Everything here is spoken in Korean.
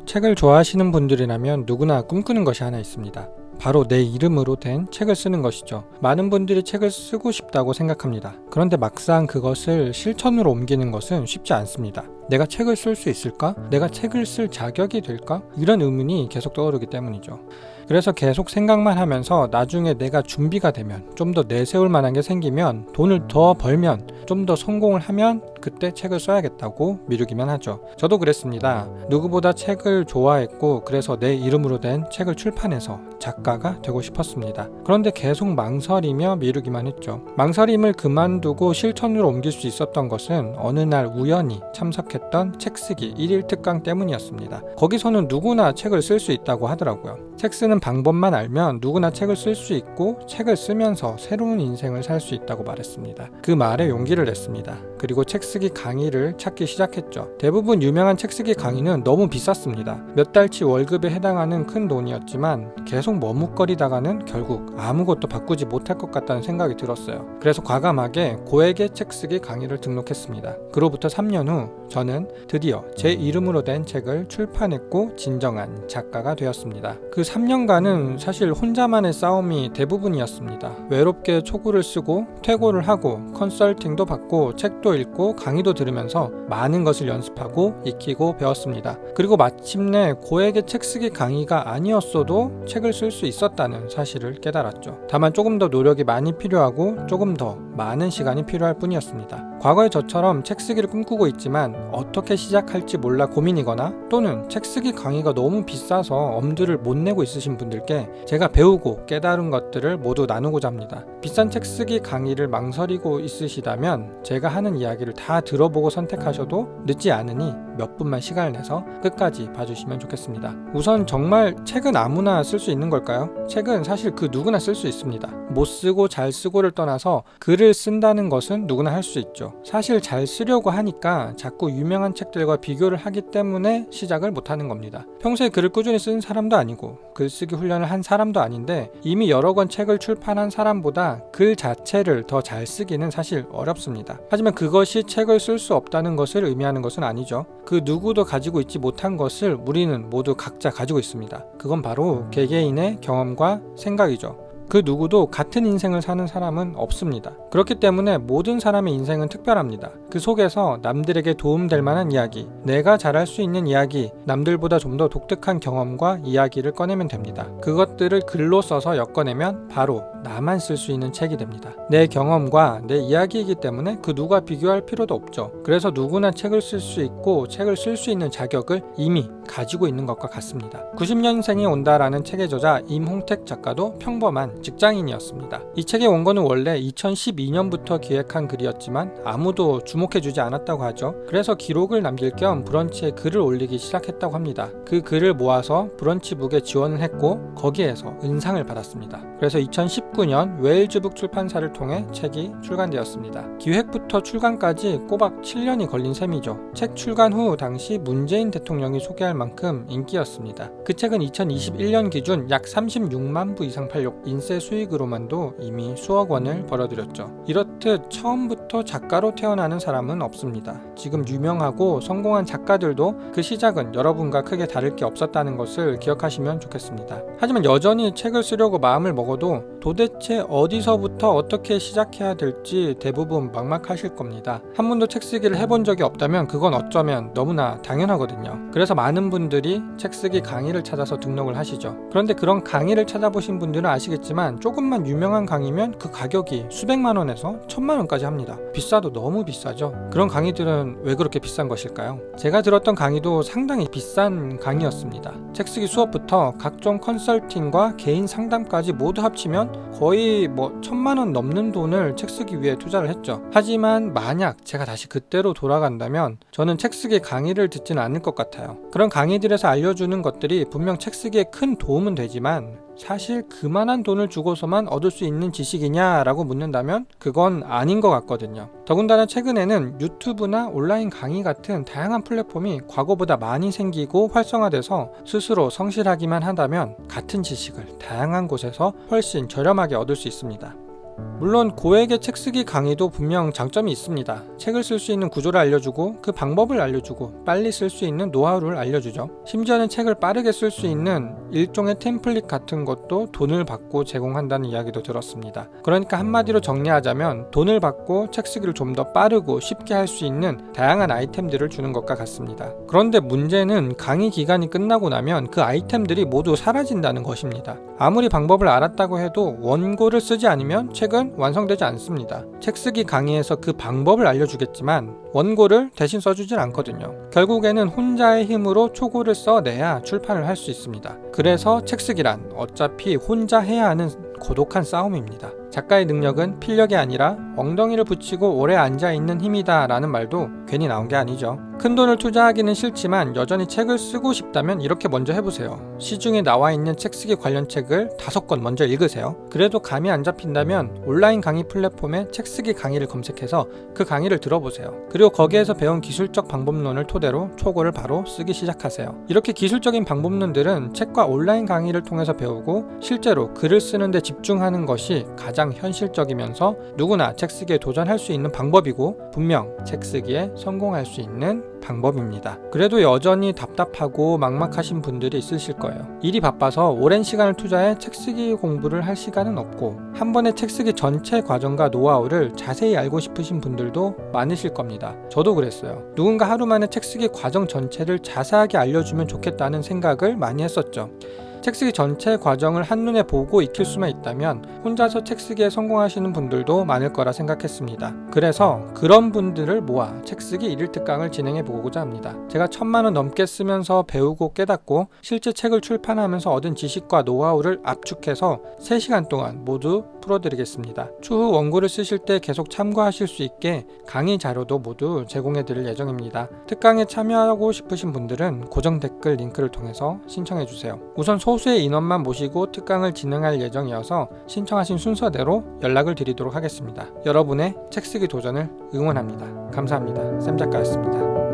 책을 좋아하시는 분들이라면 누구나 꿈꾸는 것이 하나 있습니다. 바로 내 이름으로 된 책을 쓰는 것이죠. 많은 분들이 책을 쓰고 싶다고 생각합니다. 그런데 막상 그것을 실천으로 옮기는 것은 쉽지 않습니다. 내가 책을 쓸 수 있을까? 내가 책을 쓸 자격이 될까? 이런 의문이 계속 떠오르기 때문이죠. 그래서 계속 생각만 하면서 나중에 내가 준비가 되면, 좀 더 내세울 만한 게 생기면, 돈을 더 벌면, 좀 더 성공을 하면 그때 책을 써야겠다고 미루기만 하죠. 저도 그랬습니다. 누구보다 책을 좋아했고 그래서 내 이름으로 된 책을 출판해서 작가가 되고 싶었습니다. 그런데 계속 망설이며 미루기만 했죠. 망설임을 그만두고 실천으로 옮길 수 있었던 것은 어느 날 우연히 참석했던 책쓰기 1일 특강 때문이었습니다. 거기서는 누구나 책을 쓸 수 있다고 하더라고요. 책 쓰는 방법만 알면 누구나 책을 쓸 수 있고 책을 쓰면서 새로운 인생을 살 수 있다고 말했습니다. 그 말에 용기를 냈습니다. 그리고 책쓰기 강의를 찾기 시작했죠. 대부분 유명한 책쓰기 강의는 너무 비쌌습니다. 몇 달치 월급에 해당하는 큰 돈이었지만 계속 머뭇거리다가는 결국 아무것도 바꾸지 못할 것 같다는 생각이 들었어요. 그래서 과감하게 고액의 책쓰기 강의를 등록했습니다. 그로부터 3년 후 저는 드디어 제 이름으로 된 책을 출판했고 진정한 작가가 되었습니다. 그 3년간은 사실 혼자만의 싸움이 대부분이었습니다. 외롭게 초고를 쓰고 퇴고를 하고 컨설팅도 받고 책도 읽고 강의도 들으면서 많은 것을 연습하고 익히고 배웠습니다. 그리고 마침내 고액의 책쓰기 강의가 아니었어도 책을 쓸 수 있었다는 사실을 깨달았죠. 다만 조금 더 노력이 많이 필요하고 조금 더 많은 시간이 필요할 뿐이었습니다. 과거에 저처럼 책쓰기를 꿈꾸고 있지만 어떻게 시작할지 몰라 고민이거나 또는 책쓰기 강의가 너무 비싸서 엄두를 못 내고 있으신 분들께 제가 배우고 깨달은 것들을 모두 나누고자 합니다. 비싼 책쓰기 강의를 망설이고 있으시다면 제가 하는 이야기를 다 들어보고 선택하셔도 늦지 않으니 몇 분만 시간을 내서 끝까지 봐주시면 좋겠습니다. 우선 정말 책은 아무나 쓸 수 있는 걸까요? 책은 사실 그 누구나 쓸 수 있습니다. 못 쓰고 잘 쓰고를 떠나서 글을 쓴다는 것은 누구나 할 수 있죠. 사실 잘 쓰려고 하니까 자꾸 유명한 책들과 비교를 하기 때문에 시작을 못하는 겁니다. 평소에 글을 꾸준히 쓴 사람도 아니고 글쓰기 훈련을 한 사람도 아닌데 이미 여러 권 책을 출판한 사람보다 글 자체를 더 잘 쓰기는 사실 어렵습니다. 하지만 그것이 책을 쓸 수 없다는 것을 의미하는 것은 아니죠. 그 누구도 가지고 있지 못한 것을 우리는 모두 각자 가지고 있습니다. 그건 바로 개개인의 경험과 생각이죠. 그 누구도 같은 인생을 사는 사람은 없습니다. 그렇기 때문에 모든 사람의 인생은 특별합니다. 그 속에서 남들에게 도움될 만한 이야기, 내가 잘할 수 있는 이야기, 남들보다 좀 더 독특한 경험과 이야기를 꺼내면 됩니다. 그것들을 글로 써서 엮어내면 바로 나만 쓸 수 있는 책이 됩니다. 내 경험과 내 이야기이기 때문에 그 누가 비교할 필요도 없죠. 그래서 누구나 책을 쓸 수 있고 책을 쓸 수 있는 자격을 이미 가지고 있는 것과 같습니다. 90년생이 온다라는 책의 저자 임홍택 작가도 평범한 직장인이었습니다. 이 책의 원고는 원래 2012년부터 기획한 글이었지만 아무도 주목해주지 않았다고 하죠. 그래서 기록을 남길 겸 브런치에 글을 올리기 시작했다고 합니다. 그 글을 모아서 브런치북에 지원을 했고 거기에서 은상을 받았습니다. 그래서 2019년 웨일즈북 출판사를 통해 책이 출간되었습니다. 기획부터 출간까지 꼬박 7년이 걸린 셈이죠. 책 출간 후 당시 문재인 대통령이 소개할 만큼 인기였습니다. 그 책은 2021년 기준 약 36만 부 이상 팔렸고 인쇄 수익으로만도 이미 수억 원을 벌어들였죠. 이렇듯 처음부터 작가로 태어나는 사람은 없습니다. 지금 유명하고 성공한 작가들도 그 시작은 여러분과 크게 다를 게 없었다는 것을 기억하시면 좋겠습니다. 하지만 여전히 책을 쓰려고 마음을 먹어도 도대체 어디서부터 어떻게 시작해야 될지 대부분 막막하실 겁니다. 한 번도 책 쓰기를 해본 적이 없다면 그건 어쩌면 너무나 당연하거든요. 그래서 많은 분들이 책쓰기 강의를 찾아서 등록을 하시죠. 그런데 그런 강의를 찾아보신 분들은 아시겠지만 조금만 유명한 강의면 그 가격이 수백만 원에서 1000만 원까지 합니다. 비싸도 너무 비싸죠. 그런 강의들은 왜 그렇게 비싼 것일까요? 제가 들었던 강의도 상당히 비싼 강의였습니다. 책쓰기 수업부터 각종 컨설팅과 개인 상담까지 모두 합치면 거의 1000만 원 넘는 돈을 책쓰기 위해 투자를 했죠. 하지만 만약 제가 다시 그때로 돌아간다면 저는 책쓰기 강의를 듣지는 않을 것 같아요. 그런 강의들에서 알려주는 것들이 분명 책쓰기에 큰 도움은 되지만 사실 그만한 돈을 주고서만 얻을 수 있는 지식이냐라고 묻는다면 그건 아닌 것 같거든요. 더군다나 최근에는 유튜브나 온라인 강의 같은 다양한 플랫폼이 과거보다 많이 생기고 활성화돼서 스스로 성실하기만 한다면 같은 지식을 다양한 곳에서 훨씬 저렴하게 얻을 수 있습니다. 물론 고액의 책 쓰기 강의도 분명 장점이 있습니다. 책을 쓸 수 있는 구조를 알려주고 그 방법을 알려주고 빨리 쓸 수 있는 노하우를 알려주죠. 심지어는 책을 빠르게 쓸 수 있는 일종의 템플릿 같은 것도 돈을 받고 제공한다는 이야기도 들었습니다. 그러니까 한마디로 정리하자면 돈을 받고 책 쓰기를 좀 더 빠르고 쉽게 할 수 있는 다양한 아이템들을 주는 것과 같습니다. 그런데 문제는 강의 기간이 끝나고 나면 그 아이템들이 모두 사라진다는 것입니다. 아무리 방법을 알았다고 해도 원고를 쓰지 않으면 책은 완성되지 않습니다. 책 쓰기 강의에서 그 방법을 알려주겠지만 원고를 대신 써주질 않거든요. 결국에는 혼자의 힘으로 초고를 써내야 출판을 할 수 있습니다. 그래서 책 쓰기란 어차피 혼자 해야 하는 고독한 싸움입니다. 작가의 능력은 필력이 아니라 엉덩이를 붙이고 오래 앉아있는 힘이다 라는 말도 괜히 나온 게 아니죠. 큰돈을 투자하기는 싫지만 여전히 책을 쓰고 싶다면 이렇게 먼저 해보세요. 시중에 나와 있는 책 쓰기 관련 책을 5권 먼저 읽으세요. 그래도 감이 안 잡힌다면 온라인 강의 플랫폼에 책 쓰기 강의를 검색해서 그 강의를 들어보세요. 그리고 거기에서 배운 기술적 방법론을 토대로 초고를 바로 쓰기 시작하세요. 이렇게 기술적인 방법론들은 책과 온라인 강의를 통해서 배우고 실제로 글을 쓰는데 집중하는 것이 가장 현실적이면서 누구나 책 쓰기에 도전할 수 있는 방법이고 분명 책 쓰기에 성공할 수 있는 방법입니다. 그래도 여전히 답답하고 막막하신 분들이 있으실 거예요. 일이 바빠서 오랜 시간을 투자해 책 쓰기 공부를 할 시간은 없고 한 번에 책 쓰기 전체 과정과 노하우를 자세히 알고 싶으신 분들도 많으실 겁니다. 저도 그랬어요. 누군가 하루 만에 책 쓰기 과정 전체를 자세하게 알려주면 좋겠다는 생각을 많이 했었죠. 책쓰기 전체 과정을 한눈에 보고 익힐 수만 있다면 혼자서 책쓰기에 성공하시는 분들도 많을 거라 생각했습니다. 그래서 그런 분들을 모아 책쓰기 1일 특강을 진행해 보고자 합니다. 제가 1000만 원 넘게 쓰면서 배우고 깨닫고 실제 책을 출판하면서 얻은 지식과 노하우를 압축해서 3시간 동안 모두 풀어드리겠습니다. 추후 원고를 쓰실 때 계속 참고하실 수 있게 강의 자료도 모두 제공해 드릴 예정입니다. 특강에 참여하고 싶으신 분들은 고정 댓글 링크를 통해서 신청해 주세요. 우선 소수의 인원만 모시고 특강을 진행할 예정이어서 신청하신 순서대로 연락을 드리도록 하겠습니다. 여러분의 책쓰기 도전을 응원합니다. 감사합니다. 쌤 작가였습니다.